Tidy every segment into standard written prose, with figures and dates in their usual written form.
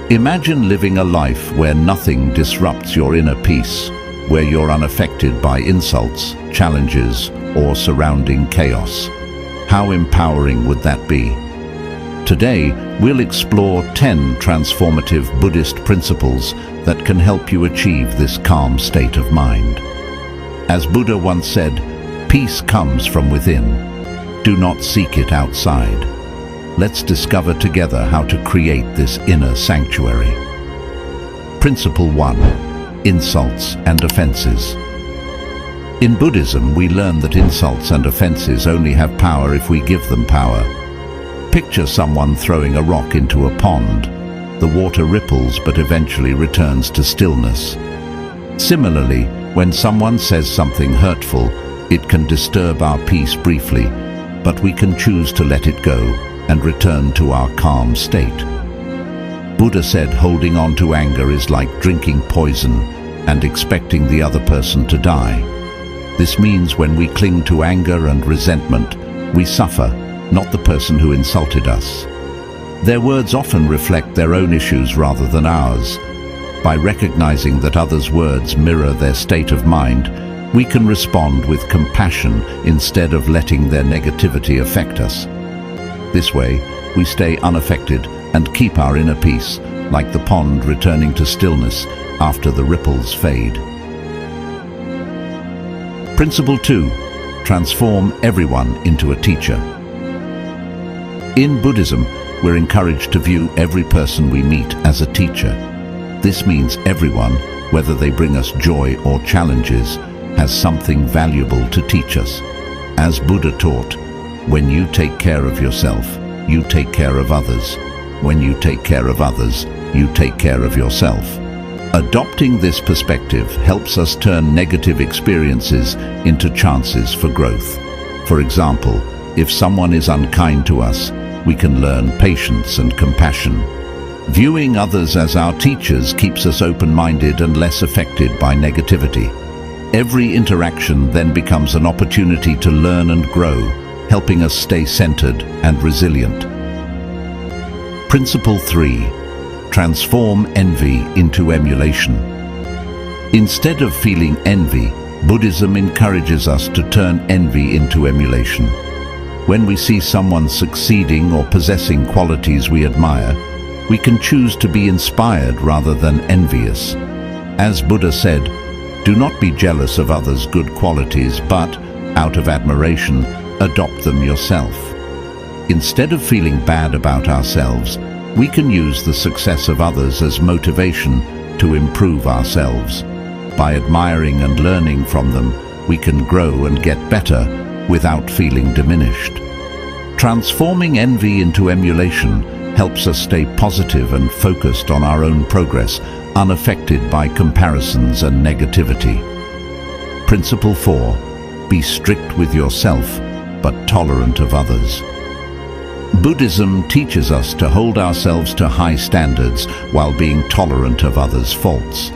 Imagine living a life where nothing disrupts your inner peace, where you're unaffected by insults, challenges, or surrounding chaos. How empowering would that be? Today, we'll explore 10 transformative Buddhist principles that can help you achieve this calm state of mind. As Buddha once said, peace comes from within. Do not seek it outside. Let's discover together how to create this inner sanctuary. Principle 1. Insults and offenses. In Buddhism, we learn that insults and offenses only have power if we give them power. Picture someone throwing a rock into a pond. The water ripples but eventually returns to stillness. Similarly, when someone says something hurtful, it can disturb our peace briefly, but we can choose to let it go and return to our calm state. Buddha said holding on to anger is like drinking poison and expecting the other person to die. This means when we cling to anger and resentment, we suffer, not the person who insulted us. Their words often reflect their own issues rather than ours. By recognizing that others' words mirror their state of mind, we can respond with compassion instead of letting their negativity affect us. This way, we stay unaffected and keep our inner peace, like the pond returning to stillness after the ripples fade. Principle 2. Transform everyone into a teacher. In Buddhism, we're encouraged to view every person we meet as a teacher. This means everyone, whether they bring us joy or challenges, has something valuable to teach us. As Buddha taught, when you take care of yourself, you take care of others. When you take care of others, you take care of yourself. Adopting this perspective helps us turn negative experiences into chances for growth. For example, if someone is unkind to us, we can learn patience and compassion. Viewing others as our teachers keeps us open-minded and less affected by negativity. Every interaction then becomes an opportunity to learn and grow, helping us stay centered and resilient. Principle 3. Transform envy into emulation. Instead of feeling envy, Buddhism encourages us to turn envy into emulation. When we see someone succeeding or possessing qualities we admire, we can choose to be inspired rather than envious. As Buddha said, do not be jealous of others' good qualities, but, out of admiration, adopt them yourself. Instead of feeling bad about ourselves, we can use the success of others as motivation to improve ourselves. By admiring and learning from them, we can grow and get better without feeling diminished. Transforming envy into emulation helps us stay positive and focused on our own progress, unaffected by comparisons and negativity. Principle 4. Be strict with yourself, but tolerant of others. Buddhism teaches us to hold ourselves to high standards while being tolerant of others' faults.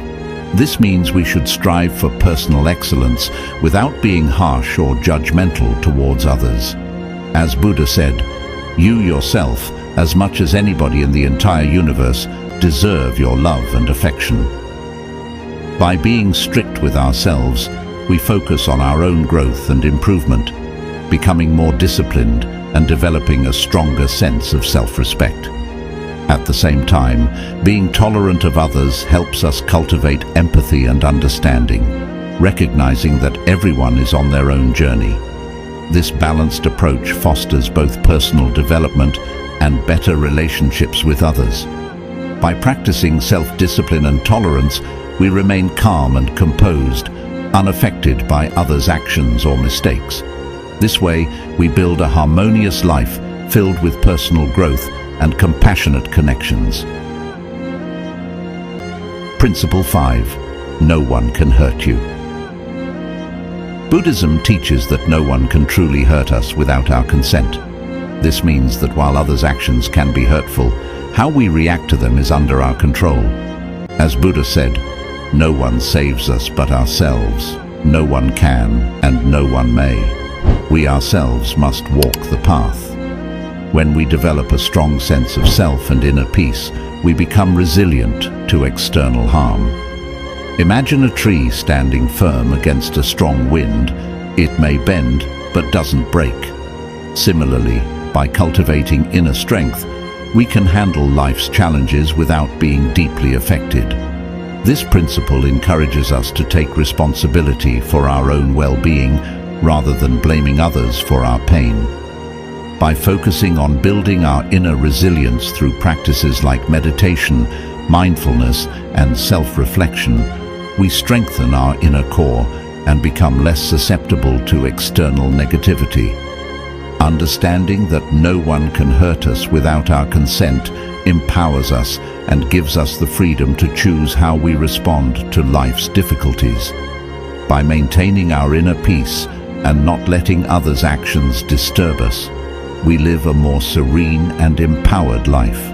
This means we should strive for personal excellence without being harsh or judgmental towards others. As Buddha said, you yourself, as much as anybody in the entire universe, deserve your love and affection. By being strict with ourselves, we focus on our own growth and improvement, becoming more disciplined and developing a stronger sense of self-respect. At the same time, being tolerant of others helps us cultivate empathy and understanding, recognizing that everyone is on their own journey. This balanced approach fosters both personal development and better relationships with others. By practicing self-discipline and tolerance, we remain calm and composed, unaffected by others' actions or mistakes. This way, we build a harmonious life filled with personal growth and compassionate connections. Principle 5. No one can hurt you. Buddhism teaches that no one can truly hurt us without our consent. This means that while others' actions can be hurtful, how we react to them is under our control. As Buddha said, no one saves us but ourselves. No one can and no one may. We ourselves must walk the path. When we develop a strong sense of self and inner peace, we become resilient to external harm. Imagine a tree standing firm against a strong wind. It may bend, but doesn't break. Similarly, by cultivating inner strength, we can handle life's challenges without being deeply affected. This principle encourages us to take responsibility for our own well-being rather than blaming others for our pain. By focusing on building our inner resilience through practices like meditation, mindfulness, and self-reflection, we strengthen our inner core and become less susceptible to external negativity. Understanding that no one can hurt us without our consent empowers us and gives us the freedom to choose how we respond to life's difficulties. By maintaining our inner peace and not letting others' actions disturb us, we live a more serene and empowered life.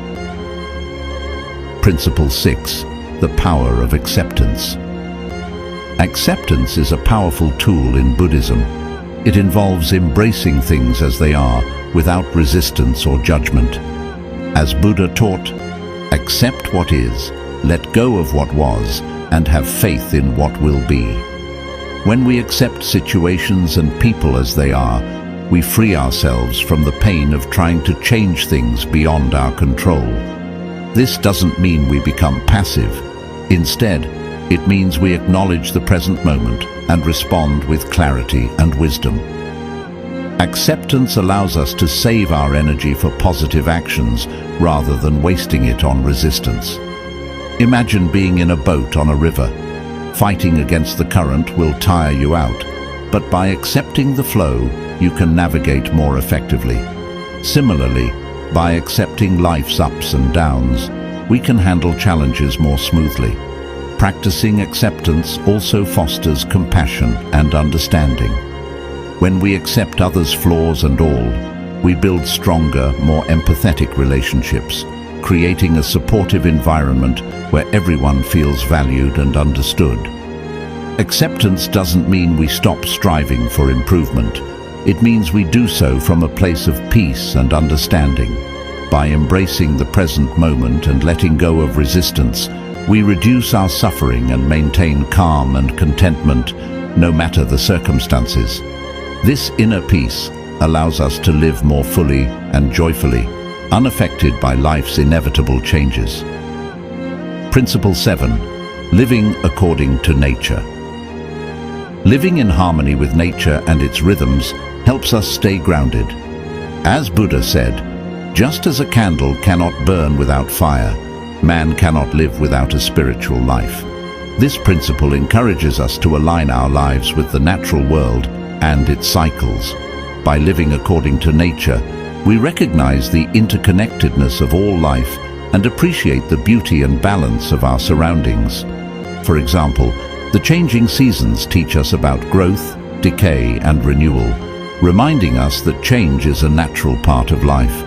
Principle 6. The power of acceptance. Acceptance is a powerful tool in Buddhism. It involves embracing things as they are, without resistance or judgment. As Buddha taught, accept what is, let go of what was, and have faith in what will be. When we accept situations and people as they are, we free ourselves from the pain of trying to change things beyond our control. This doesn't mean we become passive. Instead, it means we acknowledge the present moment and respond with clarity and wisdom. Acceptance allows us to save our energy for positive actions rather than wasting it on resistance. Imagine being in a boat on a river. Fighting against the current will tire you out, but by accepting the flow, you can navigate more effectively. Similarly, by accepting life's ups and downs, we can handle challenges more smoothly. Practicing acceptance also fosters compassion and understanding. When we accept others' flaws and all, we build stronger, more empathetic relationships, creating a supportive environment where everyone feels valued and understood. Acceptance doesn't mean we stop striving for improvement. It means we do so from a place of peace and understanding. By embracing the present moment and letting go of resistance, we reduce our suffering and maintain calm and contentment, no matter the circumstances. This inner peace allows us to live more fully and joyfully, unaffected by life's inevitable changes. Principle 7. Living according to nature. Living in harmony with nature and its rhythms helps us stay grounded. As Buddha said, just as a candle cannot burn without fire, man cannot live without a spiritual life. This principle encourages us to align our lives with the natural world and its cycles. By living according to nature, we recognize the interconnectedness of all life and appreciate the beauty and balance of our surroundings. For example, the changing seasons teach us about growth, decay, and renewal, reminding us that change is a natural part of life.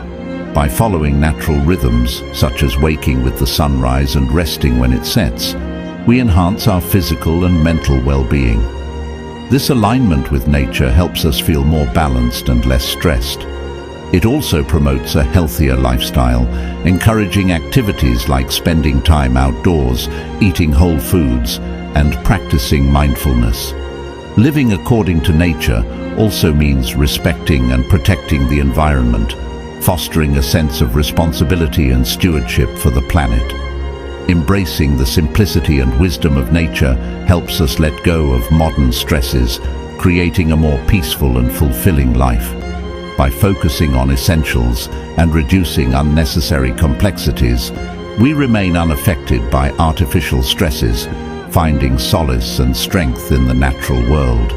By following natural rhythms, such as waking with the sunrise and resting when it sets, we enhance our physical and mental well-being. This alignment with nature helps us feel more balanced and less stressed. It also promotes a healthier lifestyle, encouraging activities like spending time outdoors, eating whole foods, and practicing mindfulness. Living according to nature also means respecting and protecting the environment, fostering a sense of responsibility and stewardship for the planet. Embracing the simplicity and wisdom of nature helps us let go of modern stresses, creating a more peaceful and fulfilling life. By focusing on essentials and reducing unnecessary complexities, we remain unaffected by artificial stresses, finding solace and strength in the natural world.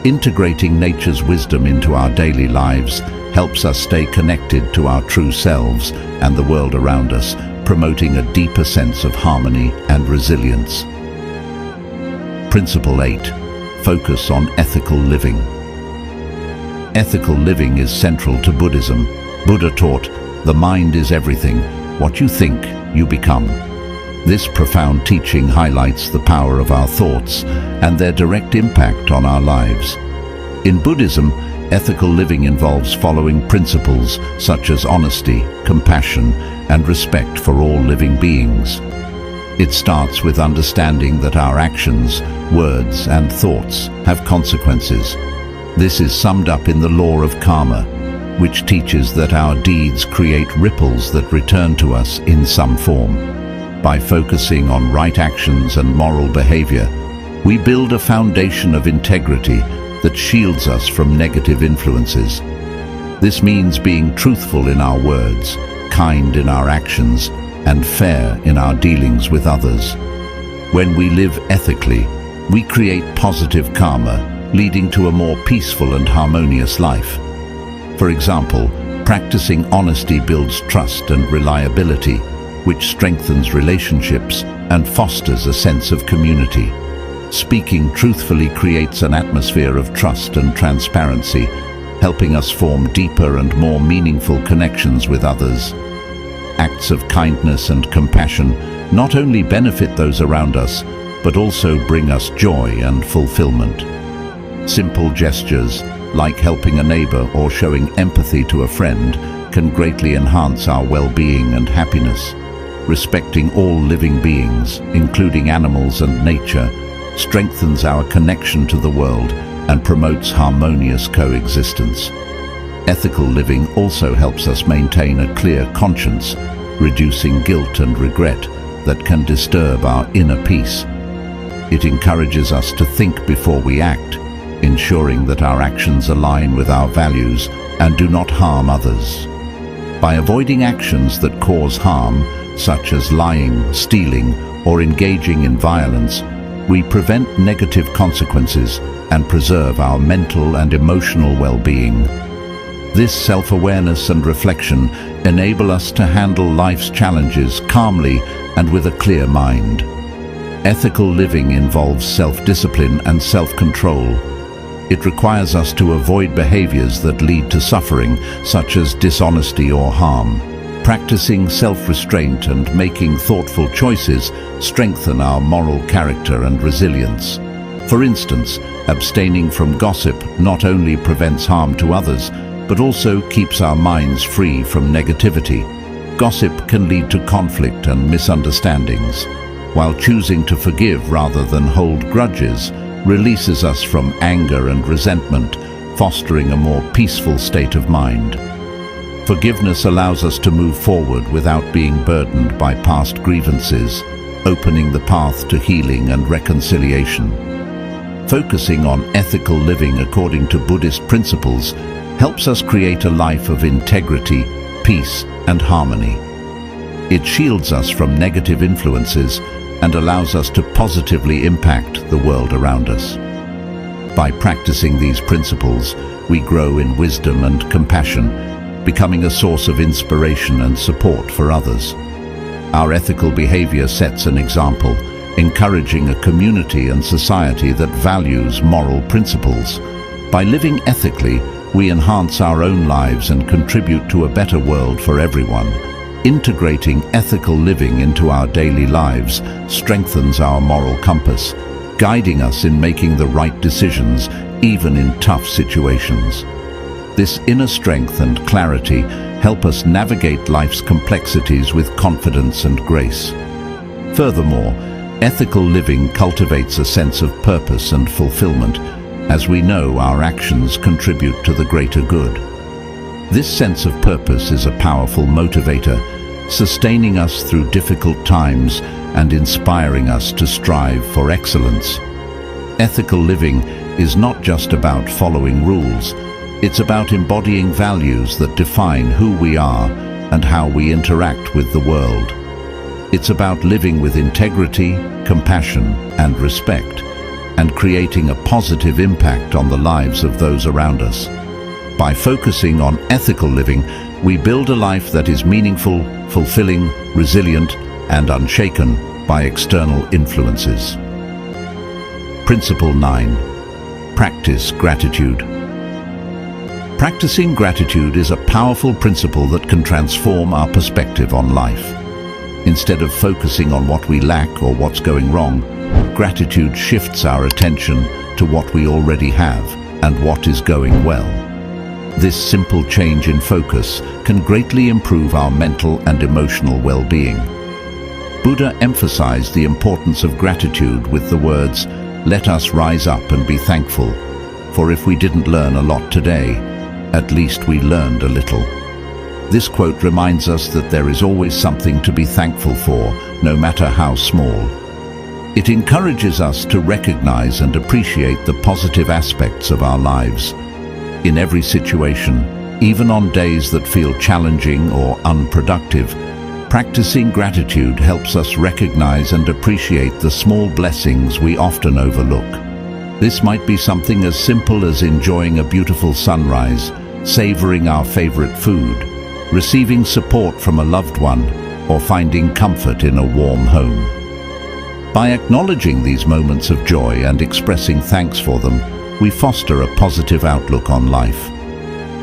Integrating nature's wisdom into our daily lives helps us stay connected to our true selves and the world around us, promoting a deeper sense of harmony and resilience. Principle 8. Focus on ethical living. Ethical living is central to Buddhism. Buddha taught, "The mind is everything. What you think, you become." This profound teaching highlights the power of our thoughts and their direct impact on our lives. In Buddhism, Ethical living involves following principles such as honesty, compassion, and respect for all living beings. It starts with understanding that our actions, words, and thoughts have consequences. This is summed up in the law of karma, which teaches that our deeds create ripples that return to us in some form. By focusing on right actions and moral behavior, we build a foundation of integrity that shields us from negative influences. This means being truthful in our words, kind in our actions, and fair in our dealings with others. When we live ethically, we create positive karma, leading to a more peaceful and harmonious life. For example, practicing honesty builds trust and reliability, which strengthens relationships and fosters a sense of community. Speaking truthfully creates an atmosphere of trust and transparency, helping us form deeper and more meaningful connections with others. Acts of kindness and compassion not only benefit those around us, but also bring us joy and fulfillment. Simple gestures, like helping a neighbor or showing empathy to a friend, can greatly enhance our well-being and happiness. Respecting all living beings, including animals and nature, strengthens our connection to the world and promotes harmonious coexistence. Ethical living also helps us maintain a clear conscience, reducing guilt and regret that can disturb our inner peace. It encourages us to think before we act, ensuring that our actions align with our values and do not harm others. By avoiding actions that cause harm, such as lying, stealing, or engaging in violence, we prevent negative consequences and preserve our mental and emotional well-being. This self-awareness and reflection enable us to handle life's challenges calmly and with a clear mind. Ethical living involves self-discipline and self-control. It requires us to avoid behaviors that lead to suffering, such as dishonesty or harm. Practicing self-restraint and making thoughtful choices strengthen our moral character and resilience. For instance, abstaining from gossip not only prevents harm to others, but also keeps our minds free from negativity. Gossip can lead to conflict and misunderstandings, while choosing to forgive rather than hold grudges releases us from anger and resentment, fostering a more peaceful state of mind. Forgiveness allows us to move forward without being burdened by past grievances, opening the path to healing and reconciliation. Focusing on ethical living according to Buddhist principles helps us create a life of integrity, peace, and harmony. It shields us from negative influences and allows us to positively impact the world around us. By practicing these principles, we grow in wisdom and compassion, becoming a source of inspiration and support for others. Our ethical behavior sets an example, encouraging a community and society that values moral principles. By living ethically, we enhance our own lives and contribute to a better world for everyone. Integrating ethical living into our daily lives strengthens our moral compass, guiding us in making the right decisions even in tough situations. This inner strength and clarity help us navigate life's complexities with confidence and grace. Furthermore, ethical living cultivates a sense of purpose and fulfillment, as we know our actions contribute to the greater good. This sense of purpose is a powerful motivator, sustaining us through difficult times and inspiring us to strive for excellence. Ethical living is not just about following rules, it's about embodying values that define who we are and how we interact with the world. It's about living with integrity, compassion, and respect, and creating a positive impact on the lives of those around us. By focusing on ethical living, we build a life that is meaningful, fulfilling, resilient, and unshaken by external influences. Principle 9. Practice gratitude. Practicing gratitude is a powerful principle that can transform our perspective on life. Instead of focusing on what we lack or what's going wrong, gratitude shifts our attention to what we already have and what is going well. This simple change in focus can greatly improve our mental and emotional well-being. Buddha emphasized the importance of gratitude with the words, "Let us rise up and be thankful, for if we didn't learn a lot today, at least we learned a little." This quote reminds us that there is always something to be thankful for, no matter how small. It encourages us to recognize and appreciate the positive aspects of our lives. In every situation, even on days that feel challenging or unproductive, practicing gratitude helps us recognize and appreciate the small blessings we often overlook. This might be something as simple as enjoying a beautiful sunrise, savoring our favorite food, receiving support from a loved one, or finding comfort in a warm home. By acknowledging these moments of joy and expressing thanks for them, we foster a positive outlook on life.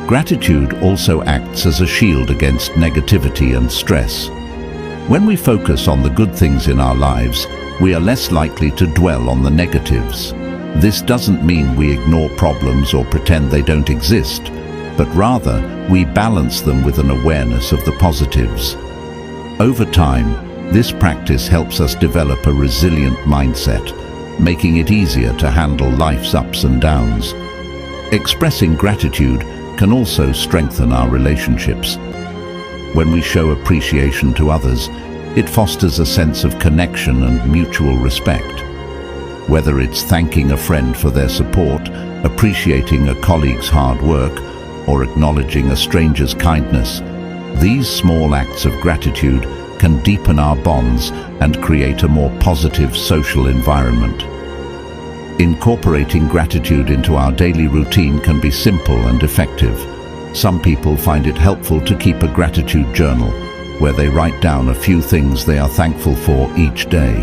Gratitude also acts as a shield against negativity and stress. When we focus on the good things in our lives, we are less likely to dwell on the negatives. This doesn't mean we ignore problems or pretend they don't exist, but rather we balance them with an awareness of the positives. Over time, this practice helps us develop a resilient mindset, making it easier to handle life's ups and downs. Expressing gratitude can also strengthen our relationships. When we show appreciation to others, it fosters a sense of connection and mutual respect. Whether it's thanking a friend for their support, appreciating a colleague's hard work, or acknowledging a stranger's kindness, these small acts of gratitude can deepen our bonds and create a more positive social environment. Incorporating gratitude into our daily routine can be simple and effective. Some people find it helpful to keep a gratitude journal, where they write down a few things they are thankful for each day.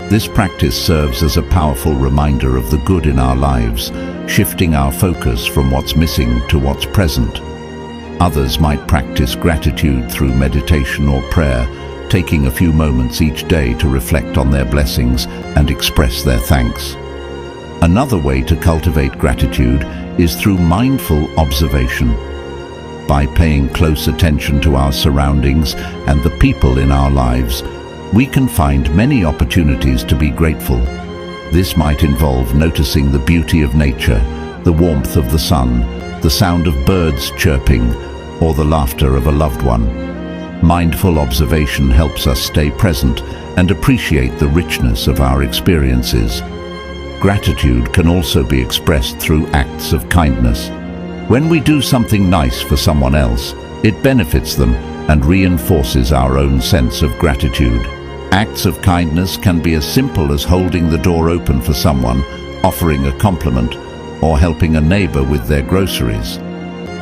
This practice serves as a powerful reminder of the good in our lives, shifting our focus from what's missing to what's present. Others might practice gratitude through meditation or prayer, taking a few moments each day to reflect on their blessings and express their thanks. Another way to cultivate gratitude is through mindful observation. By paying close attention to our surroundings and the people in our lives, we can find many opportunities to be grateful. This might involve noticing the beauty of nature, the warmth of the sun, the sound of birds chirping, or the laughter of a loved one. Mindful observation helps us stay present and appreciate the richness of our experiences. Gratitude can also be expressed through acts of kindness. When we do something nice for someone else, it benefits them and reinforces our own sense of gratitude. Acts of kindness can be as simple as holding the door open for someone, offering a compliment, or helping a neighbor with their groceries.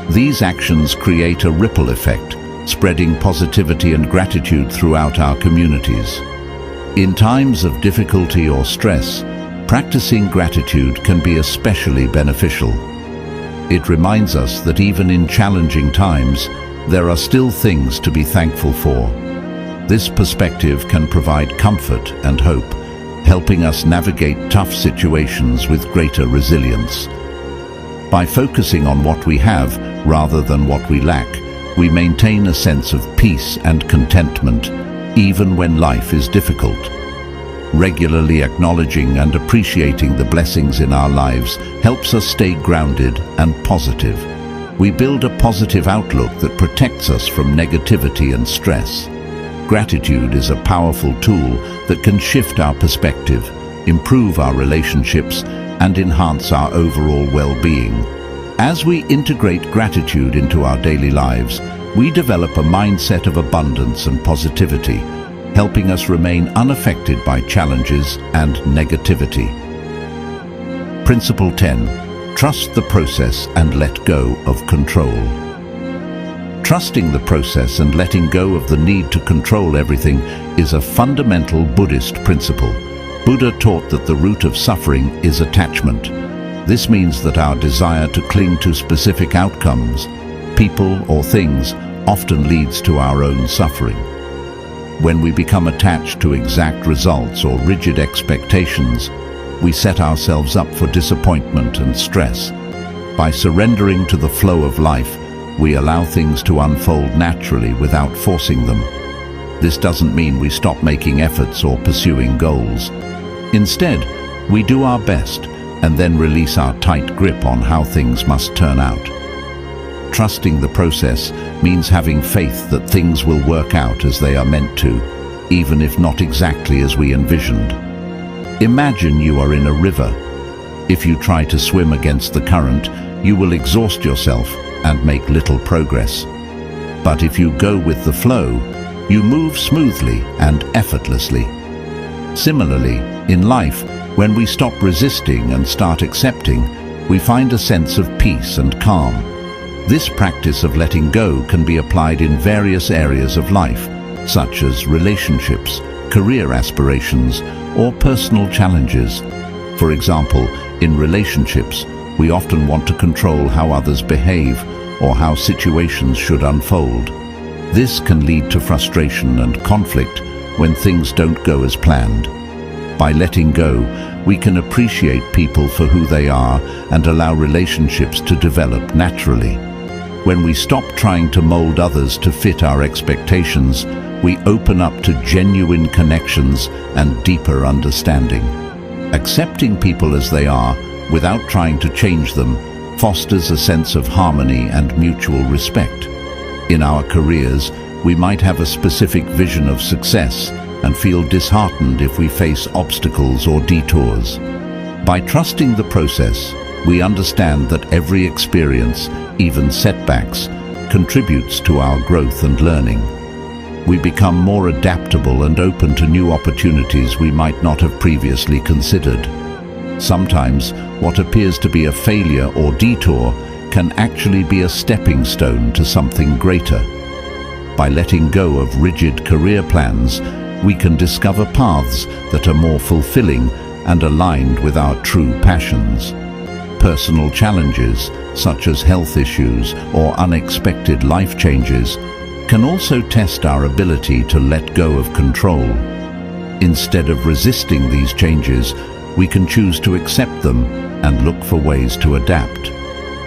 These actions create a ripple effect, spreading positivity and gratitude throughout our communities. In times of difficulty or stress, practicing gratitude can be especially beneficial. It reminds us that even in challenging times, there are still things to be thankful for. This perspective can provide comfort and hope, helping us navigate tough situations with greater resilience. By focusing on what we have rather than what we lack, we maintain a sense of peace and contentment, even when life is difficult. Regularly acknowledging and appreciating the blessings in our lives helps us stay grounded and positive. We build a positive outlook that protects us from negativity and stress. Gratitude is a powerful tool that can shift our perspective, improve our relationships, and enhance our overall well-being. As we integrate gratitude into our daily lives, we develop a mindset of abundance and positivity, helping us remain unaffected by challenges and negativity. Principle 10. Trust the process and let go of control. Trusting the process and letting go of the need to control everything is a fundamental Buddhist principle. Buddha taught that the root of suffering is attachment. This means that our desire to cling to specific outcomes, people or things, often leads to our own suffering. When we become attached to exact results or rigid expectations, we set ourselves up for disappointment and stress. By surrendering to the flow of life, we allow things to unfold naturally without forcing them. This doesn't mean we stop making efforts or pursuing goals. Instead, we do our best and then release our tight grip on how things must turn out. Trusting the process means having faith that things will work out as they are meant to, even if not exactly as we envisioned. Imagine you are in a river. If you try to swim against the current, you will exhaust yourself and make little progress. But if you go with the flow, you move smoothly and effortlessly. Similarly, in life, when we stop resisting and start accepting, we find a sense of peace and calm. This practice of letting go can be applied in various areas of life, such as relationships, career aspirations, or personal challenges. For example, in relationships, we often want to control how others behave or how situations should unfold. This can lead to frustration and conflict when things don't go as planned. By letting go, we can appreciate people for who they are and allow relationships to develop naturally. When we stop trying to mold others to fit our expectations, we open up to genuine connections and deeper understanding. Accepting people as they are, without trying to change them, fosters a sense of harmony and mutual respect. In our careers, we might have a specific vision of success and feel disheartened if we face obstacles or detours. By trusting the process, we understand that every experience, even setbacks, contributes to our growth and learning. We become more adaptable and open to new opportunities we might not have previously considered. Sometimes, what appears to be a failure or detour can actually be a stepping stone to something greater. By letting go of rigid career plans, we can discover paths that are more fulfilling and aligned with our true passions. Personal challenges, such as health issues or unexpected life changes, can also test our ability to let go of control. Instead of resisting these changes, we can choose to accept them and look for ways to adapt.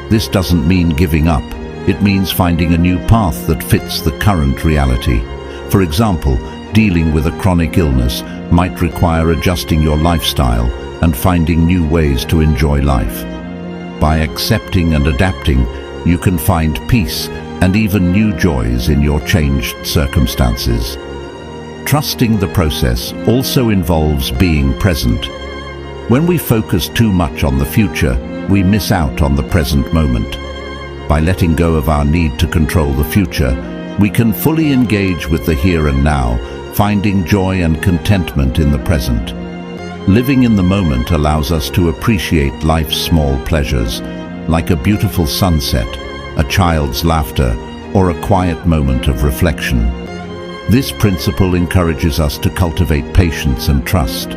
This doesn't mean giving up. It means finding a new path that fits the current reality. For example, dealing with a chronic illness might require adjusting your lifestyle and finding new ways to enjoy life. By accepting and adapting, you can find peace and even new joys in your changed circumstances. Trusting the process also involves being present. When we focus too much on the future, we miss out on the present moment. By letting go of our need to control the future, we can fully engage with the here and now, finding joy and contentment in the present. Living in the moment allows us to appreciate life's small pleasures, like a beautiful sunset, a child's laughter, or a quiet moment of reflection. This principle encourages us to cultivate patience and trust,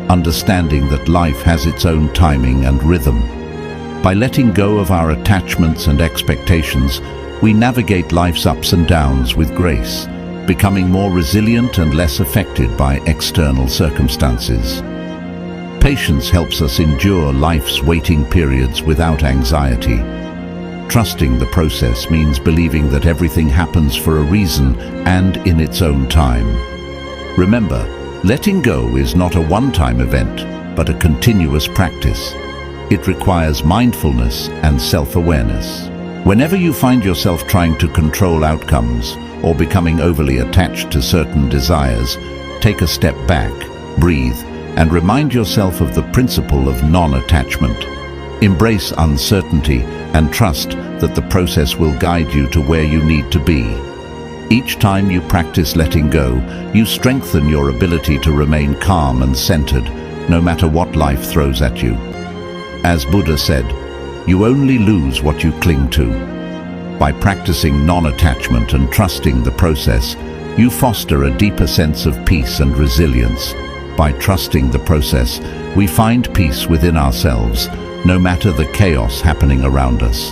understanding that life has its own timing and rhythm. By letting go of our attachments and expectations, we navigate life's ups and downs with grace, becoming more resilient and less affected by external circumstances. Patience helps us endure life's waiting periods without anxiety. Trusting the process means believing that everything happens for a reason and in its own time. Remember, letting go is not a one-time event, but a continuous practice. It requires mindfulness and self-awareness. Whenever you find yourself trying to control outcomes or becoming overly attached to certain desires, take a step back, breathe, and remind yourself of the principle of non-attachment. Embrace uncertainty and trust that the process will guide you to where you need to be. Each time you practice letting go, you strengthen your ability to remain calm and centered, no matter what life throws at you. As Buddha said, you only lose what you cling to. By practicing non-attachment and trusting the process, you foster a deeper sense of peace and resilience. By trusting the process, we find peace within ourselves, no matter the chaos happening around us.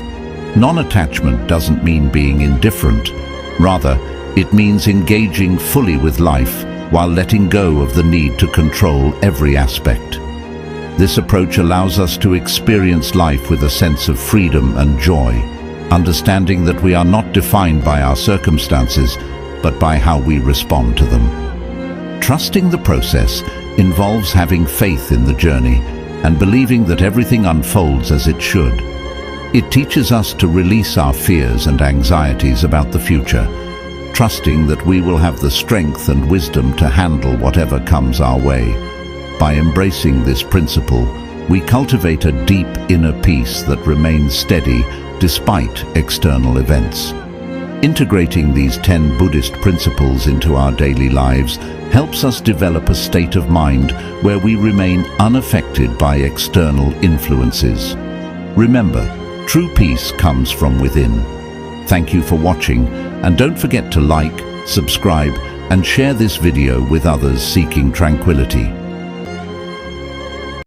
Non-attachment doesn't mean being indifferent. Rather, it means engaging fully with life while letting go of the need to control every aspect. This approach allows us to experience life with a sense of freedom and joy, understanding that we are not defined by our circumstances, but by how we respond to them. Trusting the process involves having faith in the journey and believing that everything unfolds as it should. It teaches us to release our fears and anxieties about the future, trusting that we will have the strength and wisdom to handle whatever comes our way. By embracing this principle, we cultivate a deep inner peace that remains steady despite external events. Integrating these 10 Buddhist principles into our daily lives helps us develop a state of mind where we remain unaffected by external influences. Remember, true peace comes from within. Thank you for watching, and don't forget to like, subscribe, and share this video with others seeking tranquility.